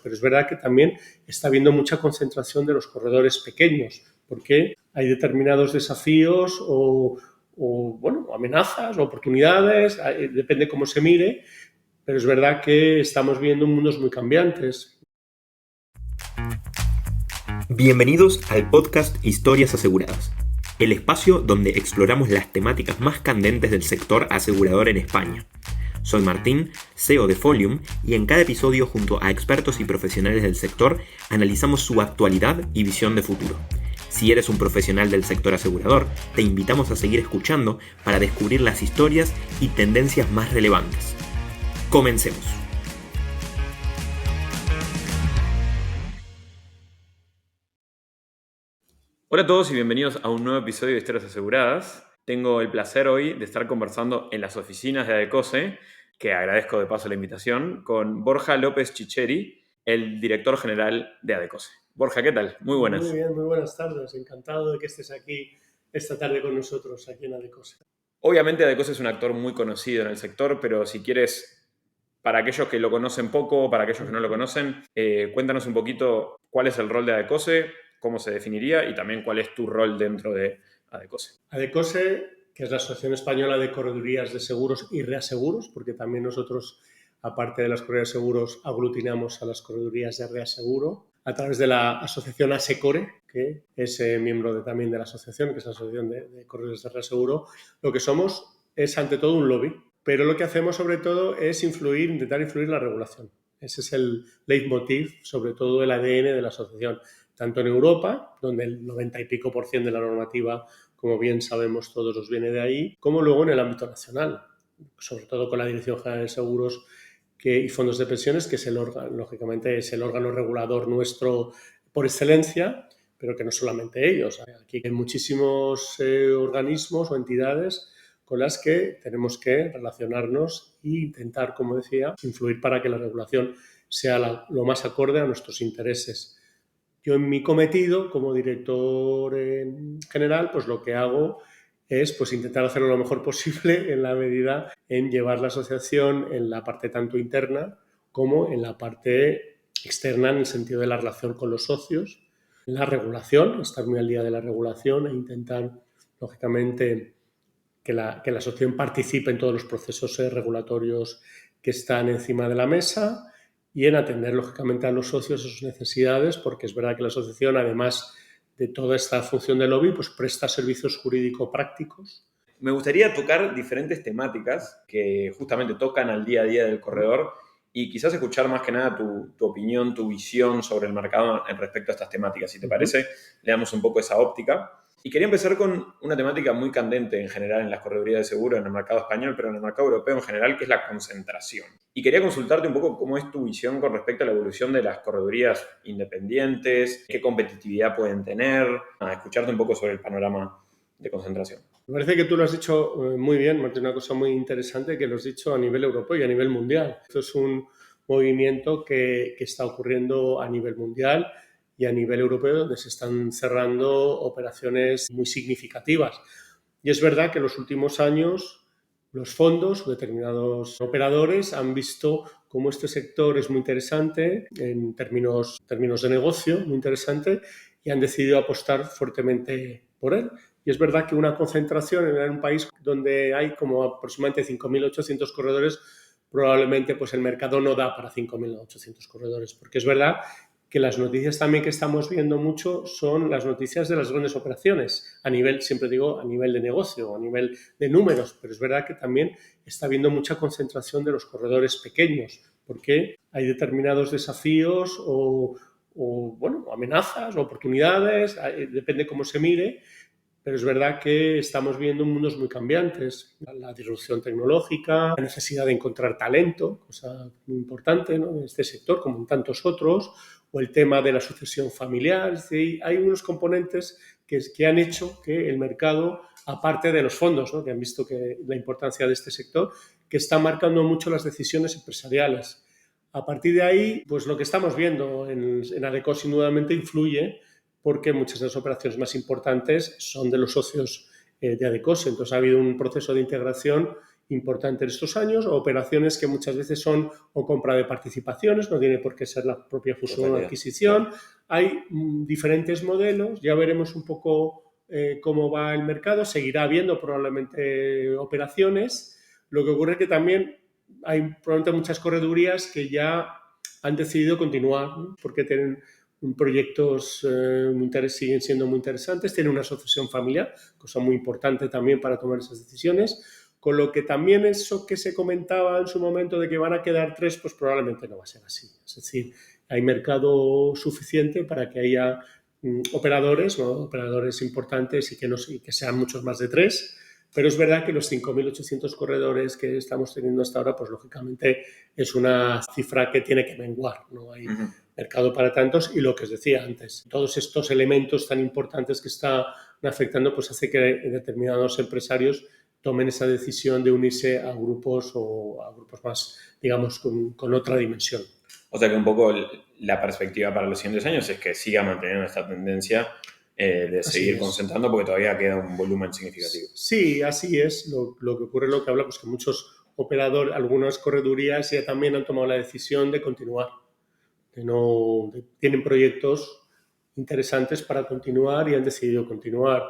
pero es verdad que también está habiendo mucha concentración de los corredores pequeños, porque hay determinados desafíos o amenazas o oportunidades, depende cómo se mire, pero es verdad que estamos viendo mundos muy cambiantes. Bienvenidos al podcast Historias Aseguradas, el espacio donde exploramos las temáticas más candentes del sector asegurador en España. Soy Martín, CEO de Folium, y en cada episodio junto a expertos y profesionales del sector analizamos su actualidad y visión de futuro. Si eres un profesional del sector asegurador, te invitamos a seguir escuchando para descubrir las historias y tendencias más relevantes. Comencemos. Hola a todos y bienvenidos a un nuevo episodio de Historias Aseguradas. Tengo el placer hoy de estar conversando en las oficinas de Adecose, que agradezco de paso la invitación, con Borja López Chicheri, el director general de Adecose. Borja, ¿qué tal? Muy buenas. Muy bien, muy buenas tardes. Encantado de que estés aquí esta tarde con nosotros, aquí en Adecose. Obviamente Adecose es un actor muy conocido en el sector, pero si quieres, para aquellos que lo conocen poco, para aquellos que no lo conocen, cuéntanos un poquito cuál es el rol de Adecose, cómo se definiría y también cuál es tu rol dentro de Adecose. Adecose, que es la Asociación Española de Corredurías de Seguros y Reaseguros, porque también nosotros, aparte de las corredurías de seguros, aglutinamos a las corredurías de reaseguro, a través de la asociación ASECORE, que es miembro también de la asociación, que es la Asociación de Corredurías de Reaseguro. Lo que somos es, ante todo, un lobby, pero lo que hacemos, sobre todo, es intentar influir en la regulación. Ese es el leitmotiv, sobre todo el ADN de la asociación, tanto en Europa, donde el 90 y pico % de la normativa, como bien sabemos todos, nos viene de ahí, como luego en el ámbito nacional, sobre todo con la Dirección General de Seguros y Fondos de Pensiones, que es lógicamente es el órgano regulador nuestro por excelencia, pero que no solamente ellos. Aquí hay muchísimos organismos o entidades con las que tenemos que relacionarnos e intentar, como decía, influir para que la regulación sea lo más acorde a nuestros intereses. Yo en mi cometido como director general, pues lo que hago es pues intentar hacerlo lo mejor posible en la medida en llevar la asociación en la parte tanto interna como en la parte externa, en el sentido de la relación con los socios, la regulación, estar muy al día de la regulación e intentar, lógicamente, que la asociación participe en todos los procesos regulatorios que están encima de la mesa y en atender, lógicamente, a los socios sus necesidades, porque es verdad que la asociación, además de toda esta función de lobby, pues presta servicios jurídico-prácticos. Me gustaría tocar diferentes temáticas que justamente tocan al día a día del corredor y quizás escuchar más que nada tu opinión, tu visión sobre el mercado en respecto a estas temáticas. Si te parece, le damos un poco esa óptica. Y quería empezar con una temática muy candente en general en las corredurías de seguro, en el mercado español, pero en el mercado europeo en general, que es la concentración. Y quería consultarte un poco cómo es tu visión con respecto a la evolución de las corredurías independientes, qué competitividad pueden tener, escucharte un poco sobre el panorama de concentración. Me parece que tú lo has dicho muy bien, Martín, una cosa muy interesante que lo has dicho a nivel europeo y a nivel mundial. Esto es un movimiento que está ocurriendo a nivel mundial y a nivel europeo, donde se están cerrando operaciones muy significativas. Y es verdad que en los últimos años los fondos o determinados operadores han visto cómo este sector es muy interesante en términos de negocio, muy interesante, y han decidido apostar fuertemente por él. Y es verdad que una concentración en un país donde hay como aproximadamente 5.800 corredores, probablemente pues el mercado no da para 5.800 corredores, porque es verdad que las noticias también que estamos viendo mucho son las noticias de las grandes operaciones, a nivel, siempre digo, a nivel de negocio, a nivel de números, pero es verdad que también está habiendo mucha concentración de los corredores pequeños, porque hay determinados desafíos o amenazas o oportunidades, depende cómo se mire, pero es verdad que estamos viendo mundos muy cambiantes. La disrupción tecnológica, la necesidad de encontrar talento, cosa muy importante, ¿no?, en este sector, como en tantos otros, o el tema de la sucesión familiar. Es decir, hay unos componentes que han hecho que el mercado, aparte de los fondos, ¿no?, que han visto que la importancia de este sector, que está marcando mucho las decisiones empresariales. A partir de ahí, pues lo que estamos viendo en Adecose indudablemente influye, porque muchas de las operaciones más importantes son de los socios de Adecose. Entonces ha habido un proceso de integración importante en estos años, o operaciones que muchas veces son o compra de participaciones, no tiene por qué ser la propia fusión o adquisición. Hay diferentes modelos, ya veremos un poco cómo va el mercado, seguirá habiendo probablemente operaciones. Lo que ocurre es que también hay probablemente muchas corredurías que ya han decidido continuar, ¿no? Porque tienen proyectos siguen siendo muy interesantes, tienen una sucesión familiar, cosa muy importante también para tomar esas decisiones, con lo que también eso que se comentaba en su momento de que van a quedar 3, pues probablemente no va a ser así. Es decir, hay mercado suficiente para que haya operadores, ¿no? Operadores importantes y que sean muchos más de 3. Pero es verdad que los 5.800 corredores que estamos teniendo hasta ahora, pues lógicamente es una cifra que tiene que menguar. No hay mercado para tantos, y lo que os decía antes, todos estos elementos tan importantes que están afectando, pues hace que determinados empresarios tomen esa decisión de unirse a grupos más, digamos, con otra dimensión. O sea que un poco la perspectiva para los siguientes años es que siga manteniendo esta tendencia de seguir concentrando, porque todavía queda un volumen significativo. Sí, así es. Lo que ocurre, lo que habla, pues que muchos operadores, algunas corredurías ya también han tomado la decisión de continuar, tienen proyectos interesantes para continuar y han decidido continuar.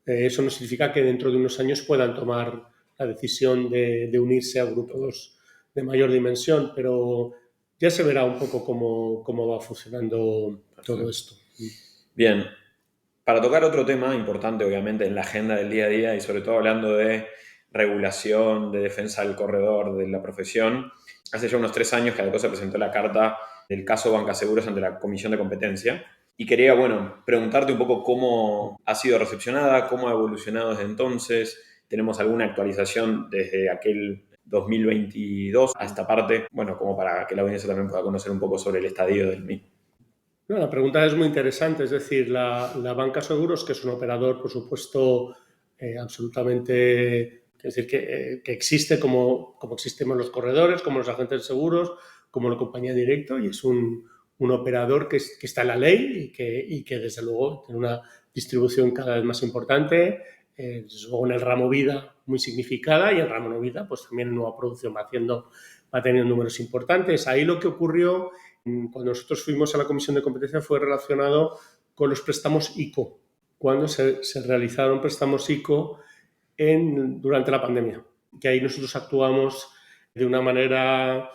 Eso no significa que dentro de unos años puedan tomar la decisión de unirse a grupos de mayor dimensión, pero ya se verá un poco cómo va funcionando todo esto. Bien. Para tocar otro tema importante, obviamente, en la agenda del día a día y sobre todo hablando de regulación, de defensa del corredor, de la profesión, hace ya unos 3 años que ADECO se presentó la carta del caso Banca Seguros ante la Comisión de Competencia. Y quería, preguntarte un poco cómo ha sido recepcionada, cómo ha evolucionado desde entonces. ¿Tenemos alguna actualización desde aquel 2022 a esta parte? Como para que la audiencia también pueda conocer un poco sobre el estadio del mismo. No, la pregunta es muy interesante. Es decir, la Banca Seguros, que es un operador, por supuesto, absolutamente, es decir, que existe como existimos los corredores, como los agentes de seguros, como la compañía de directo, y es un operador que está en la ley y que desde luego tiene una distribución cada vez más importante, desde luego en el ramo vida muy significada, y en el ramo no vida pues también en nueva producción va teniendo números importantes. Ahí lo que ocurrió cuando nosotros fuimos a la Comisión de Competencia fue relacionado con los préstamos ICO, cuando se realizaron préstamos ICO durante la pandemia, que ahí nosotros actuamos de una manera,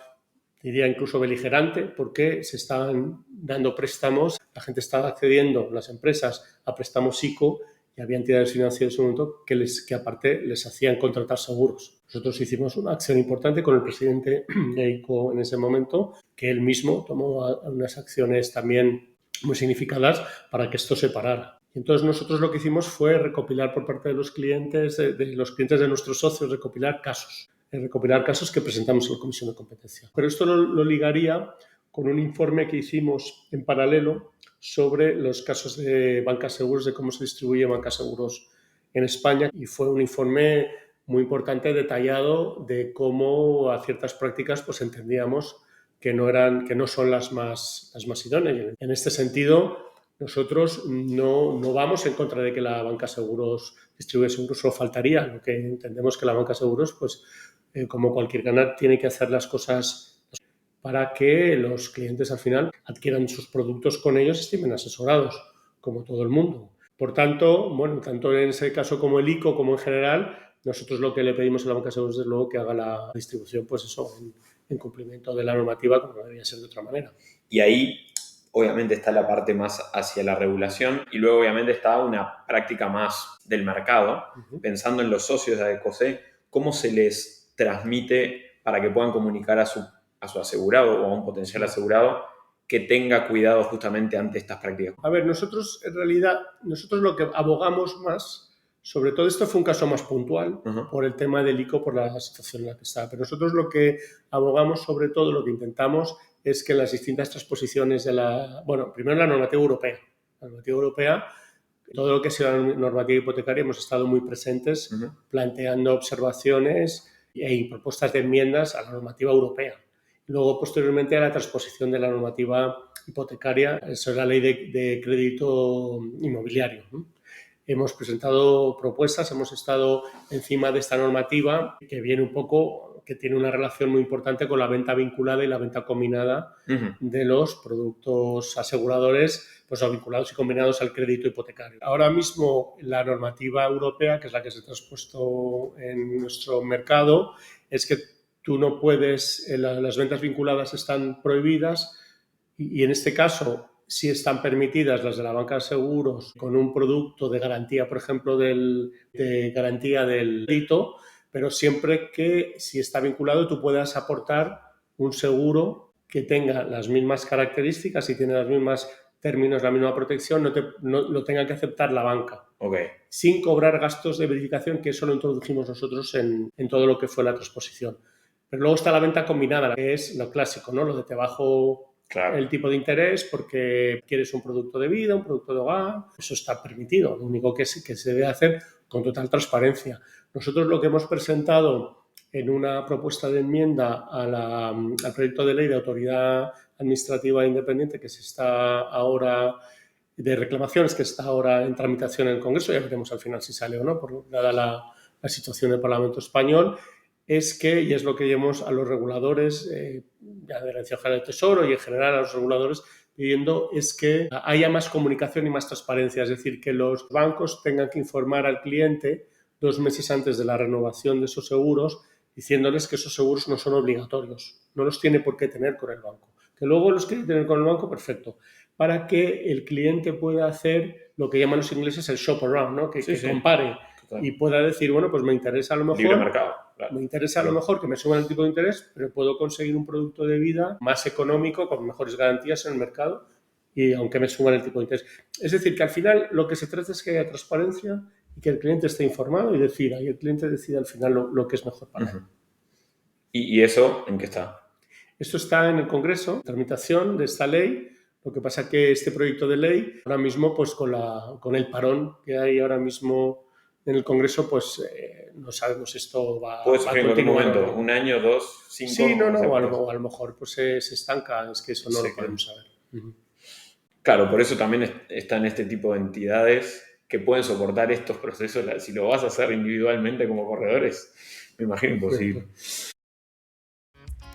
diría incluso beligerante, porque se estaban dando préstamos, la gente estaba accediendo, las empresas, a préstamos ICO, y había entidades financieras en un momento que aparte les hacían contratar seguros. Nosotros hicimos una acción importante con el presidente de ICO en ese momento, que él mismo tomó unas acciones también muy significadas para que esto se parara. Entonces nosotros lo que hicimos fue recopilar por parte de los clientes, de nuestros socios, recopilar casos que presentamos a la Comisión de Competencia. Pero esto lo ligaría con un informe que hicimos en paralelo sobre los casos de Banca Seguros, de cómo se distribuye Banca Seguros en España, y fue un informe muy importante, detallado, de cómo a ciertas prácticas pues entendíamos que no son las más idóneas. En este sentido, nosotros no vamos en contra de que la Banca Seguros distribuya seguros, solo faltaría. Lo que entendemos que la Banca Seguros, pues como cualquier canal, tiene que hacer las cosas para que los clientes al final adquieran sus productos con ellos y estén asesorados, como todo el mundo. Por tanto, tanto en ese caso como el ICO, como en general, nosotros lo que le pedimos a la Banca Seguros es luego que haga la distribución, pues eso, en cumplimiento de la normativa, como no debería ser de otra manera. Y ahí, obviamente, está la parte más hacia la regulación, y luego, obviamente, está una práctica más del mercado. Pensando en los socios de ADECOSE, ¿cómo se les transmite para que puedan comunicar a su asegurado o a un potencial asegurado que tenga cuidado justamente ante estas prácticas? A ver, nosotros en realidad, lo que abogamos más, sobre todo esto fue un caso más puntual por el tema del ICO, por la situación en la que está, pero nosotros lo que abogamos, sobre todo, lo que intentamos es que en las distintas transposiciones primero la normativa europea. La normativa europea, todo lo que sea la normativa hipotecaria, hemos estado muy presentes planteando observaciones y propuestas de enmiendas a la normativa europea. Luego, posteriormente, a la transposición de la normativa hipotecaria, eso es la ley de crédito inmobiliario, ¿no? hemos presentado propuestas, hemos estado encima de esta normativa que viene un poco, que tiene una relación muy importante con la venta vinculada y la venta combinada de los productos aseguradores, pues vinculados y combinados al crédito hipotecario. Ahora mismo la normativa europea, que es la que se ha transpuesto en nuestro mercado, es que tú no puedes, las ventas vinculadas están prohibidas y en este caso sí están permitidas las de la banca de seguros con un producto de garantía, por ejemplo, de garantía del crédito, pero siempre que si está vinculado tú puedas aportar un seguro que tenga las mismas características y tiene los mismos términos, la misma protección, no lo tenga que aceptar la banca. Okay. Sin cobrar gastos de verificación, que eso lo introdujimos nosotros en todo lo que fue la transposición. Pero luego está la venta combinada, que es lo clásico, ¿no? Lo de te bajo el tipo de interés porque quieres un producto de vida, un producto de hogar. Eso está permitido. Lo único que se debe hacer con total transparencia. Nosotros lo que hemos presentado en una propuesta de enmienda al proyecto de ley de autoridad administrativa independiente que se está ahora de reclamaciones que está ahora en tramitación en el Congreso, ya veremos al final si sale o no, dada la situación del Parlamento español, es que, y es lo que llevamos a los reguladores, ya de la Dirección General del Tesoro y en general a los reguladores, pidiendo es que haya más comunicación y más transparencia, es decir, que los bancos tengan que informar al cliente 2 meses antes de la renovación de esos seguros, diciéndoles que esos seguros no son obligatorios, no los tiene por qué tener con el banco. Que luego los quiere tener con el banco, perfecto, para que el cliente pueda hacer lo que llaman los ingleses el shop around, ¿no? que compare y pueda decir, bueno, pues me interesa a lo mejor, libre mercado, claro. Me interesa a lo mejor que me suban el tipo de interés, pero puedo conseguir un producto de vida más económico, con mejores garantías en el mercado, y aunque me suban el tipo de interés. Es decir, que al final lo que se trata es que haya transparencia y que el cliente esté informado y decida, y el cliente decida al final lo que es mejor para él. ¿Y eso en qué está? Esto está en el Congreso, tramitación de esta ley. Lo que pasa es que este proyecto de ley, ahora mismo, pues con el parón que hay ahora mismo en el Congreso, pues no sabemos esto va a continuar. ¿En cualquier momento? ¿Un año, 2, 5? Sí, no, o a lo mejor pues se estanca, es que eso no lo podemos saber. Claro, por eso también están este tipo de entidades que pueden soportar estos procesos. Si lo vas a hacer individualmente como corredores, me imagino imposible.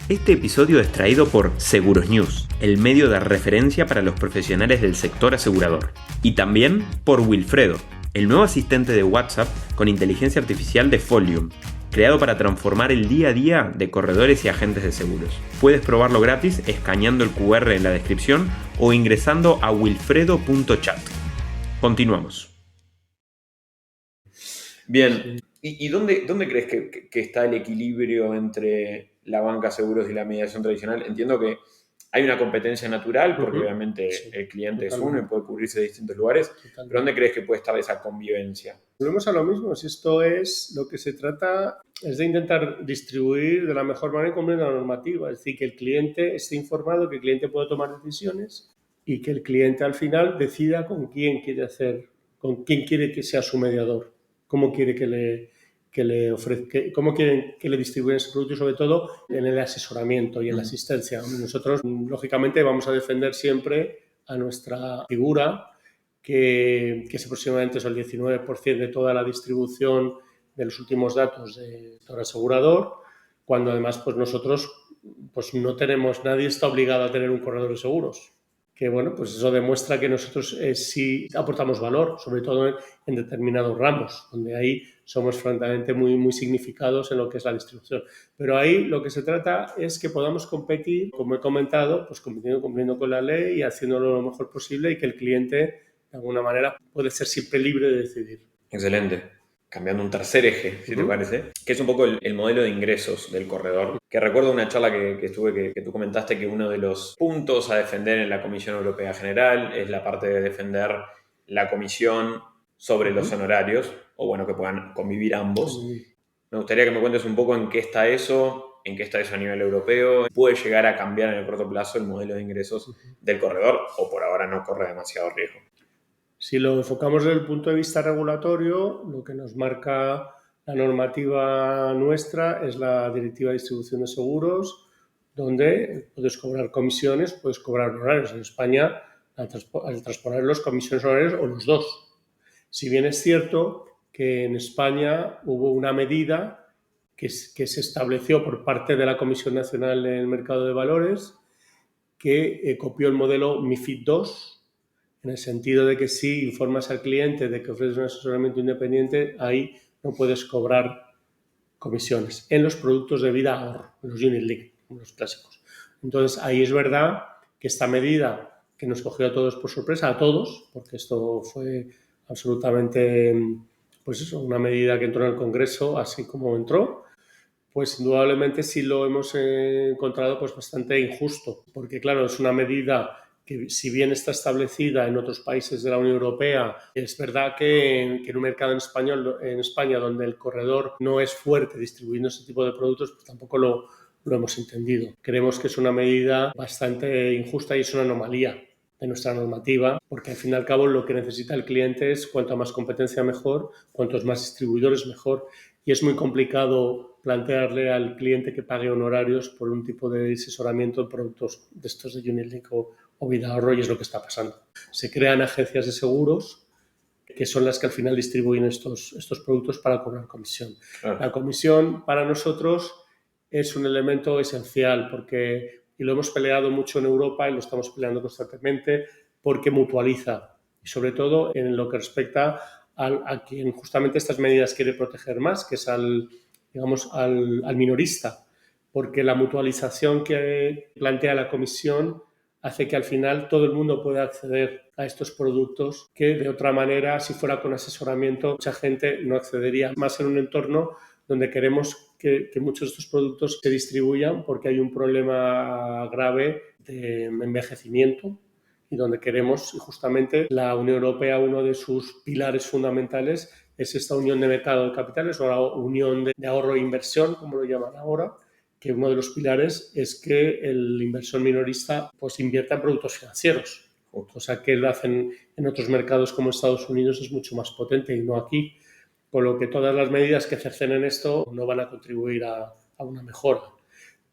Este episodio es traído por Seguros News, el medio de referencia para los profesionales del sector asegurador. Y también por Wilfredo, el nuevo asistente de WhatsApp con inteligencia artificial de Folium, creado para transformar el día a día de corredores y agentes de seguros. Puedes probarlo gratis escaneando el QR en la descripción o ingresando a wilfredo.chat. Continuamos. Bien, ¿y dónde crees que está el equilibrio entre la banca de seguros y la mediación tradicional? Entiendo que hay una competencia natural porque obviamente el cliente es uno y puede cubrirse de distintos lugares, pero ¿dónde crees que puede estar esa convivencia? Volvemos a lo mismo, si esto es lo que se trata es de intentar distribuir de la mejor manera y cumplir la normativa, es decir, que el cliente esté informado, que el cliente pueda tomar decisiones y que el cliente al final decida con quién quiere que sea su mediador, cómo quiere que le ofrezca, cómo quieren que le distribuyan ese producto y sobre todo en el asesoramiento y en la asistencia. Nosotros, lógicamente, vamos a defender siempre a nuestra figura, que es aproximadamente el 19% de toda la distribución de los últimos datos del sector asegurador, cuando además pues nosotros pues no tenemos, nadie está obligado a tener un corredor de seguros. Que bueno, pues eso demuestra que nosotros sí aportamos valor, sobre todo en determinados ramos, donde ahí somos francamente muy, muy significados en lo que es la distribución. Pero ahí lo que se trata es que podamos competir, como he comentado, pues cumpliendo con la ley y haciéndolo lo mejor posible y que el cliente, de alguna manera, puede ser siempre libre de decidir. Excelente. Cambiando un tercer eje, si te parece, que es un poco el modelo de ingresos del corredor. Que recuerdo una charla que estuve que tú comentaste que uno de los puntos a defender en la Comisión Europea General es la parte de defender la comisión sobre los honorarios, o bueno, que puedan convivir ambos. Me gustaría que me cuentes un poco en qué está eso a nivel europeo. ¿Puede llegar a cambiar en el corto plazo el modelo de ingresos del corredor o por ahora no corre demasiado riesgo? Si lo enfocamos desde el punto de vista regulatorio, lo que nos marca la normativa nuestra es la Directiva de Distribución de Seguros, donde puedes cobrar comisiones, puedes cobrar honorarios. En España, al transponer los comisiones honorarios o los dos. Si bien es cierto que en España hubo una medida que se estableció por parte de la Comisión Nacional del Mercado de Valores que copió el modelo MiFID II, en el sentido de que si informas al cliente de que ofreces un asesoramiento independiente, ahí no puedes cobrar comisiones en los productos de vida ahorro, los Unit Link, los clásicos. Entonces, ahí es verdad que esta medida que nos cogió a todos por sorpresa, a todos, porque esto fue absolutamente, pues eso, una medida que entró en el Congreso, así como entró, pues indudablemente sí lo hemos encontrado pues bastante injusto, porque claro, es una medida que si bien está establecida en otros países de la Unión Europea, es verdad que en un mercado en España donde el corredor no es fuerte distribuyendo ese tipo de productos, pues tampoco lo hemos entendido. Creemos que es una medida bastante injusta y es una anomalía de nuestra normativa, porque al fin y al cabo lo que necesita el cliente es cuanta más competencia mejor, cuantos más distribuidores mejor, y es muy complicado plantearle al cliente que pague honorarios por un tipo de asesoramiento en productos de estos de Unit Link o vida ahorro, y es lo que está pasando. Se crean agencias de seguros que son las que al final distribuyen estos productos para cobrar comisión. Claro. La comisión para nosotros es un elemento esencial porque, y lo hemos peleado mucho en Europa y lo estamos peleando constantemente, porque mutualiza y sobre todo en lo que respecta a quien justamente estas medidas quiere proteger más, que es al minorista, porque la mutualización que plantea la comisión hace que al final todo el mundo pueda acceder a estos productos que de otra manera, si fuera con asesoramiento, mucha gente no accedería, más en un entorno donde queremos que muchos de estos productos se distribuyan porque hay un problema grave de envejecimiento y donde queremos, y justamente la Unión Europea, uno de sus pilares fundamentales es esta unión de mercado de capitales o la unión de ahorro e inversión, como lo llaman ahora, que uno de los pilares es que el inversor minorista pues invierta en productos financieros, cosa que lo hacen en otros mercados como Estados Unidos es mucho más potente y no aquí, con lo que todas las medidas que cercenen esto no van a contribuir a una mejora.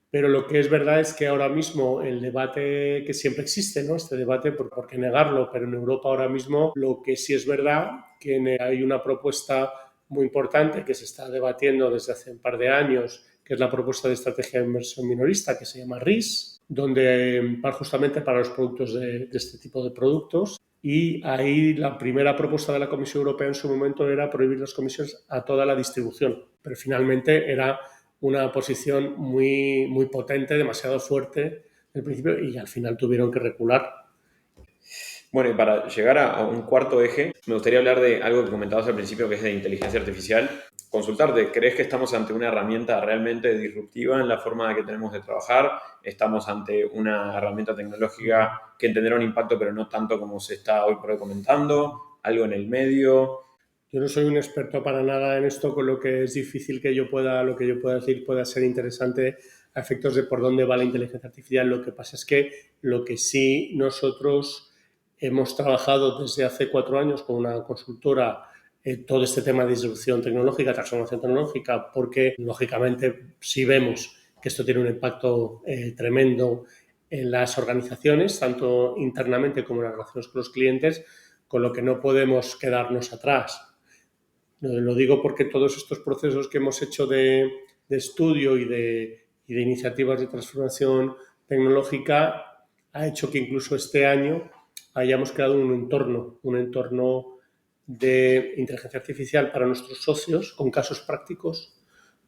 Pero lo que es verdad es que ahora mismo el debate que siempre existe, ¿no? Este debate, ¿por qué negarlo? Pero en Europa ahora mismo lo que sí es verdad que hay una propuesta muy importante que se está debatiendo desde hace un par de años, que es la propuesta de estrategia de inversión minorista, que se llama RIS, donde va justamente para los productos de este tipo de productos. Y ahí la primera propuesta de la Comisión Europea en su momento era prohibir las comisiones a toda la distribución, pero finalmente era una posición muy, muy potente, demasiado fuerte al principio y al final tuvieron que recular. Bueno, y para llegar a un cuarto eje, me gustaría hablar de algo que comentabas al principio, que es de inteligencia artificial. Consultarte, ¿crees que estamos ante una herramienta realmente disruptiva en la forma que tenemos de trabajar? ¿Estamos ante una herramienta tecnológica que tendrá un impacto, pero no tanto como se está hoy por hoy comentando? ¿Algo en el medio? Yo no soy un experto para nada en esto, con lo que es difícil que lo que yo pueda decir pueda ser interesante a efectos de por dónde va la inteligencia artificial. Lo que pasa es que lo que sí nosotros hemos trabajado desde hace 4 años con una consultora todo este tema de disrupción tecnológica, transformación tecnológica, porque lógicamente sí vemos que esto tiene un impacto tremendo en las organizaciones, tanto internamente como en las relaciones con los clientes, con lo que no podemos quedarnos atrás. Lo digo porque todos estos procesos que hemos hecho de estudio y de iniciativas de transformación tecnológica ha hecho que incluso este año hayamos creado un entorno de inteligencia artificial para nuestros socios con casos prácticos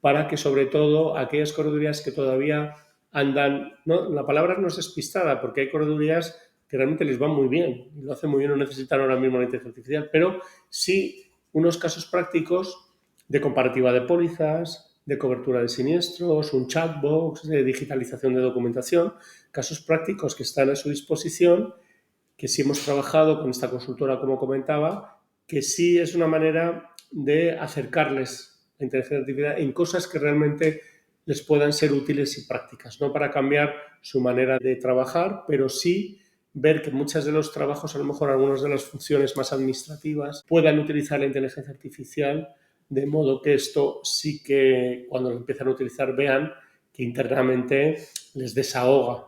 para que sobre todo aquellas corredurías que todavía andan, ¿no? La palabra no es despistada porque hay corredurías que realmente les van muy bien y lo hacen muy bien, no necesitan ahora mismo la inteligencia artificial, pero sí unos casos prácticos de comparativa de pólizas, de cobertura de siniestros, un chatbox, de digitalización de documentación, casos prácticos que están a su disposición, que sí hemos trabajado con esta consultora, como comentaba, que sí es una manera de acercarles la inteligencia artificial en cosas que realmente les puedan ser útiles y prácticas, no para cambiar su manera de trabajar, pero sí ver que muchos de los trabajos, a lo mejor algunas de las funciones más administrativas, puedan utilizar la inteligencia artificial, de modo que esto sí que cuando lo empiezan a utilizar vean que internamente les desahoga,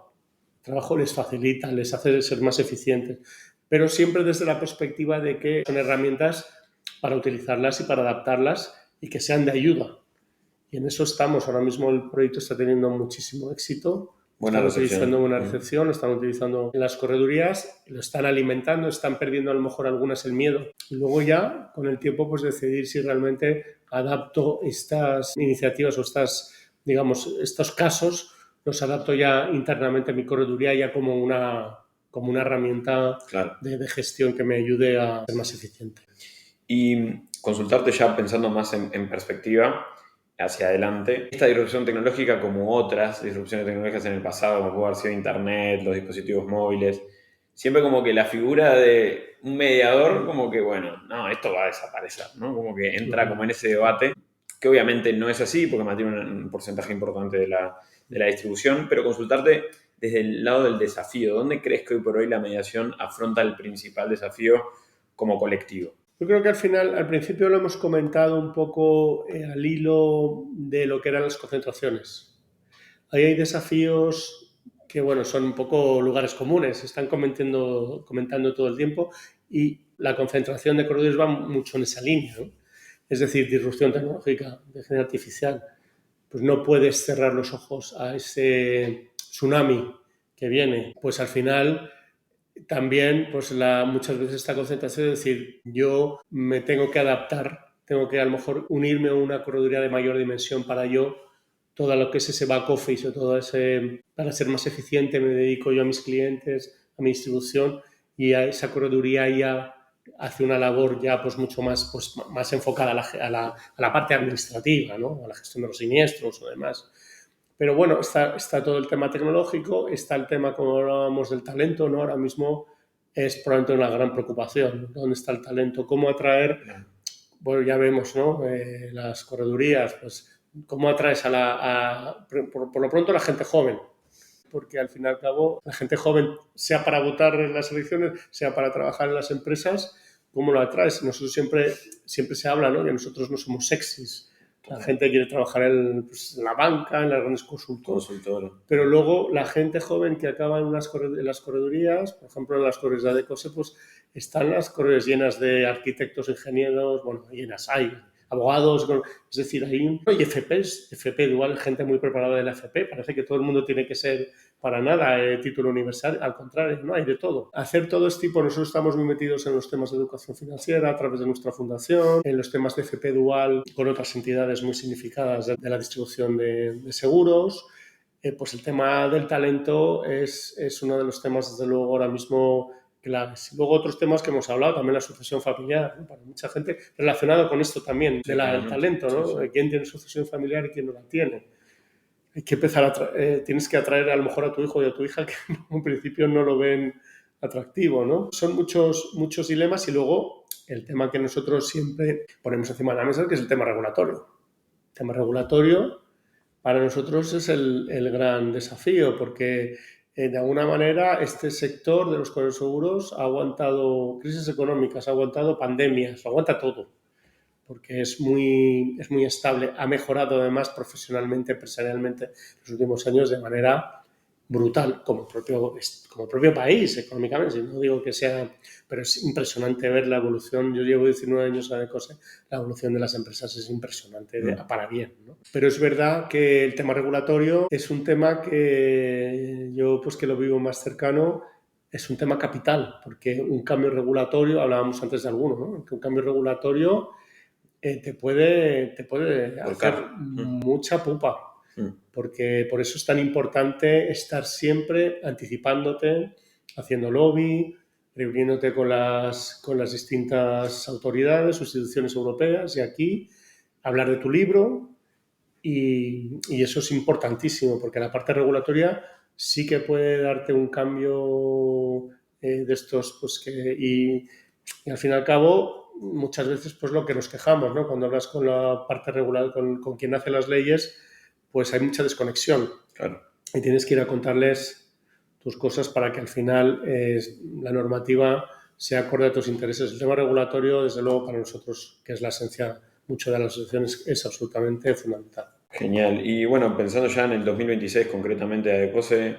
el trabajo les facilita, les hace ser más eficientes, pero siempre desde la perspectiva de que son herramientas para utilizarlas y para adaptarlas y que sean de ayuda. Y en eso estamos. Ahora mismo el proyecto está teniendo muchísimo éxito. Buena están recepción. utilizando buena recepción, lo están utilizando en las corredurías, lo están alimentando, están perdiendo a lo mejor algunas el miedo. Y luego ya, con el tiempo, pues decidir si realmente adapto estas iniciativas o estos casos, los adapto ya internamente a mi correduría ya como una herramienta Claro. de gestión que me ayude a ser más eficiente. Y consultarte ya pensando más en perspectiva hacia adelante, esta disrupción tecnológica como otras disrupciones tecnológicas en el pasado, como pudo haber sido Internet, los dispositivos móviles, siempre como que la figura de un mediador como que, bueno, no, esto va a desaparecer, ¿no? Como que entra como en ese debate, que obviamente no es así porque mantiene un porcentaje importante de la distribución, pero consultarte desde el lado del desafío, ¿dónde crees que hoy por hoy la mediación afronta el principal desafío como colectivo? Yo creo que al principio lo hemos comentado un poco al hilo de lo que eran las concentraciones. Ahí hay desafíos que, bueno, son un poco lugares comunes, se están comentando todo el tiempo y la concentración de corredores va mucho en esa línea, ¿no? Es decir, disrupción tecnológica, inteligencia artificial. Pues no puedes cerrar los ojos a ese tsunami que viene. Pues al final también pues muchas veces esta concentración es decir, yo me tengo que adaptar, tengo que a lo mejor unirme a una correduría de mayor dimensión para yo, todo lo que es ese back office o todo ese, para ser más eficiente me dedico yo a mis clientes, a mi distribución y a esa correduría ya hace una labor ya pues mucho más, pues, más enfocada a la parte administrativa, ¿no? A la gestión de los siniestros o demás. Pero bueno, está todo el tema tecnológico, está el tema, como hablábamos, del talento, ¿no? Ahora mismo es probablemente una gran preocupación, ¿no? ¿Dónde está el talento? ¿Cómo atraer? Bueno, ya vemos, ¿no? Las corredurías, pues, ¿cómo atraes por lo pronto, a la gente joven? Porque al fin y al cabo, la gente joven, sea para votar en las elecciones, sea para trabajar en las empresas, ¿cómo lo atraes? Nosotros siempre se habla, ¿no? Que nosotros no somos sexys. La gente quiere trabajar en la banca, en las grandes consultoras. Pero luego la gente joven que acaba en las corredurías, por ejemplo en las corredurías de COSE, pues están las corredurías llenas de arquitectos, ingenieros, bueno, llenas hay, abogados, es decir, hay FP dual, gente muy preparada de la FP, parece que todo el mundo tiene que ser para nada título universal, al contrario, no hay de todo. Hacer todo este tipo, nosotros estamos muy metidos en los temas de educación financiera a través de nuestra fundación, en los temas de FP dual con otras entidades muy significadas de la distribución de seguros. Pues el tema del talento es uno de los temas, desde luego, ahora mismo claves. Y luego otros temas que hemos hablado, también la sucesión familiar, ¿no? Para mucha gente relacionado con esto también, del talento, ¿no? Sí, sí. ¿Quién tiene sucesión familiar y quién no la tiene? Hay que empezar tienes que atraer a lo mejor a tu hijo y a tu hija que en principio no lo ven atractivo, ¿no? Son muchos dilemas y luego el tema que nosotros siempre ponemos encima de la mesa, que es el tema regulatorio. El tema regulatorio para nosotros es el gran desafío porque de alguna manera este sector de los corredores seguros ha aguantado crisis económicas, ha aguantado pandemias, lo aguanta todo, porque es muy estable, ha mejorado además profesionalmente, empresarialmente en los últimos años de manera brutal, como el propio país económicamente, no digo que sea, pero es impresionante ver la evolución. Yo llevo 19 años en COSE, la evolución de las empresas es impresionante, para bien, ¿no? Pero es verdad que el tema regulatorio es un tema que yo, pues que lo vivo más cercano, es un tema capital, porque un cambio regulatorio, hablábamos antes de alguno, ¿no? Que un cambio regulatorio te puede hacer mucha pupa. Porque por eso es tan importante estar siempre anticipándote, haciendo lobby, reuniéndote con las distintas autoridades o instituciones europeas y aquí hablar de tu libro y eso es importantísimo porque la parte regulatoria sí que puede darte un cambio de estos pues y al fin y al cabo muchas veces pues lo que nos quejamos, ¿no? Cuando hablas con la parte regular, con quien hace las leyes, pues hay mucha desconexión. Claro. Y tienes que ir a contarles tus cosas para que al final la normativa sea acorde a tus intereses. El tema regulatorio, desde luego, para nosotros, que es la esencia mucho de las asociaciones, es absolutamente fundamental. Genial. Y bueno, pensando ya en el 2026 concretamente de COSE,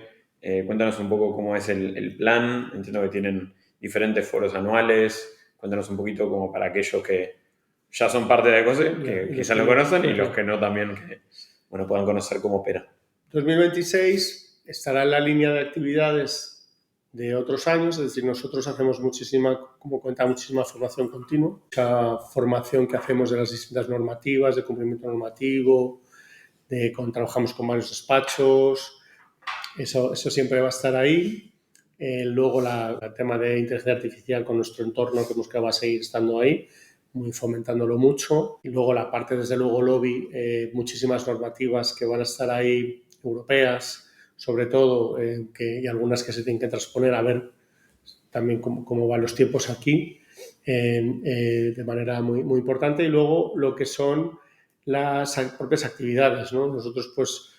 cuéntanos un poco cómo es el plan. Entiendo que tienen diferentes foros anuales. Cuéntanos un poquito como para aquellos que ya son parte de AECOSE, que quizás lo conocen, y los que no también, que puedan conocer cómo opera. 2026 estará en la línea de actividades de otros años, es decir, nosotros hacemos muchísima formación continua, mucha formación que hacemos de las distintas normativas, de cumplimiento normativo, trabajamos con varios despachos, eso siempre va a estar ahí. Luego el tema de inteligencia artificial con nuestro entorno, que va a seguir estando ahí, muy fomentándolo mucho. Y luego la parte, desde luego, lobby, muchísimas normativas que van a estar ahí, europeas, sobre todo, y algunas que se tienen que transponer, a ver también cómo van los tiempos aquí, de manera muy, muy importante. Y luego lo que son las propias actividades, ¿no? Nosotros pues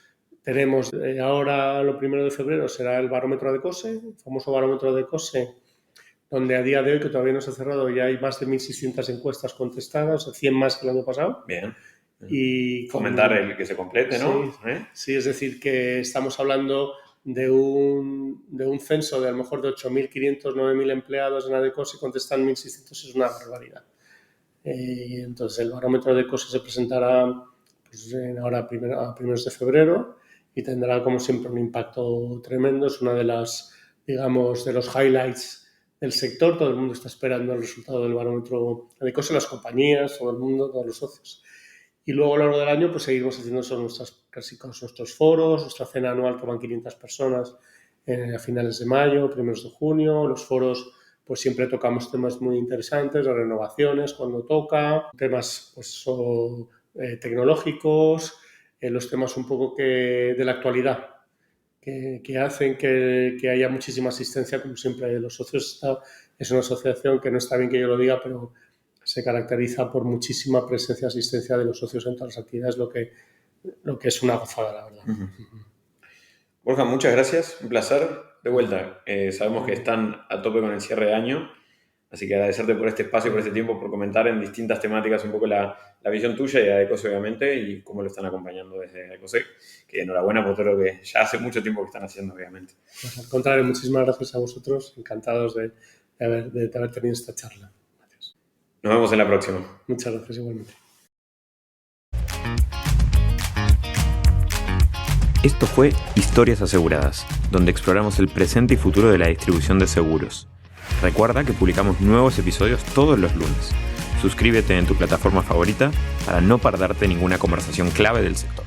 tenemos ahora, lo 1 de febrero será el barómetro AECOSE, el famoso barómetro AECOSE, donde a día de hoy, que todavía no se ha cerrado, ya hay más de 1.600 encuestas contestadas, 100 más que el año pasado. Bien. Y fomentar el que se complete, ¿no? Sí, es decir, que estamos hablando de un censo de a lo mejor de 8.500, 9.000 empleados en AECOSE y contestan 1.600, es una barbaridad. Entonces, el barómetro AECOSE se presentará pues, ahora a primeros de febrero y tendrá, como siempre, un impacto tremendo. Es una de las, digamos, de los highlights del sector. Todo el mundo está esperando el resultado del barómetro AECOSE, las compañías, todo el mundo, todos los socios. Y luego a lo largo del año pues seguimos haciendo nuestros foros, nuestra cena anual que van 500 personas a finales de mayo, primeros de junio. Los foros pues siempre tocamos temas muy interesantes, las renovaciones cuando toca, temas pues tecnológicos, los temas un poco de la actualidad que hacen que haya muchísima asistencia, como siempre de los socios. Es una asociación que no está bien que yo lo diga, pero se caracteriza por muchísima presencia y asistencia de los socios en todas las actividades, lo que es una gozada, la verdad. Borja, muchas gracias, un placer. De vuelta, sabemos que están a tope con el cierre de año, así que agradecerte por este espacio y por este tiempo, por comentar en distintas temáticas un poco la visión tuya y de AECOSE, obviamente, y cómo lo están acompañando desde AECOSE, que enhorabuena por todo lo que ya hace mucho tiempo que están haciendo, obviamente. Pues al contrario, muchísimas gracias a vosotros, encantados de haber tenido esta charla. Nos vemos en la próxima. Muchas gracias, igualmente. Esto fue Historias Aseguradas, donde exploramos el presente y futuro de la distribución de seguros. Recuerda que publicamos nuevos episodios todos los lunes. Suscríbete en tu plataforma favorita para no perderte ninguna conversación clave del sector.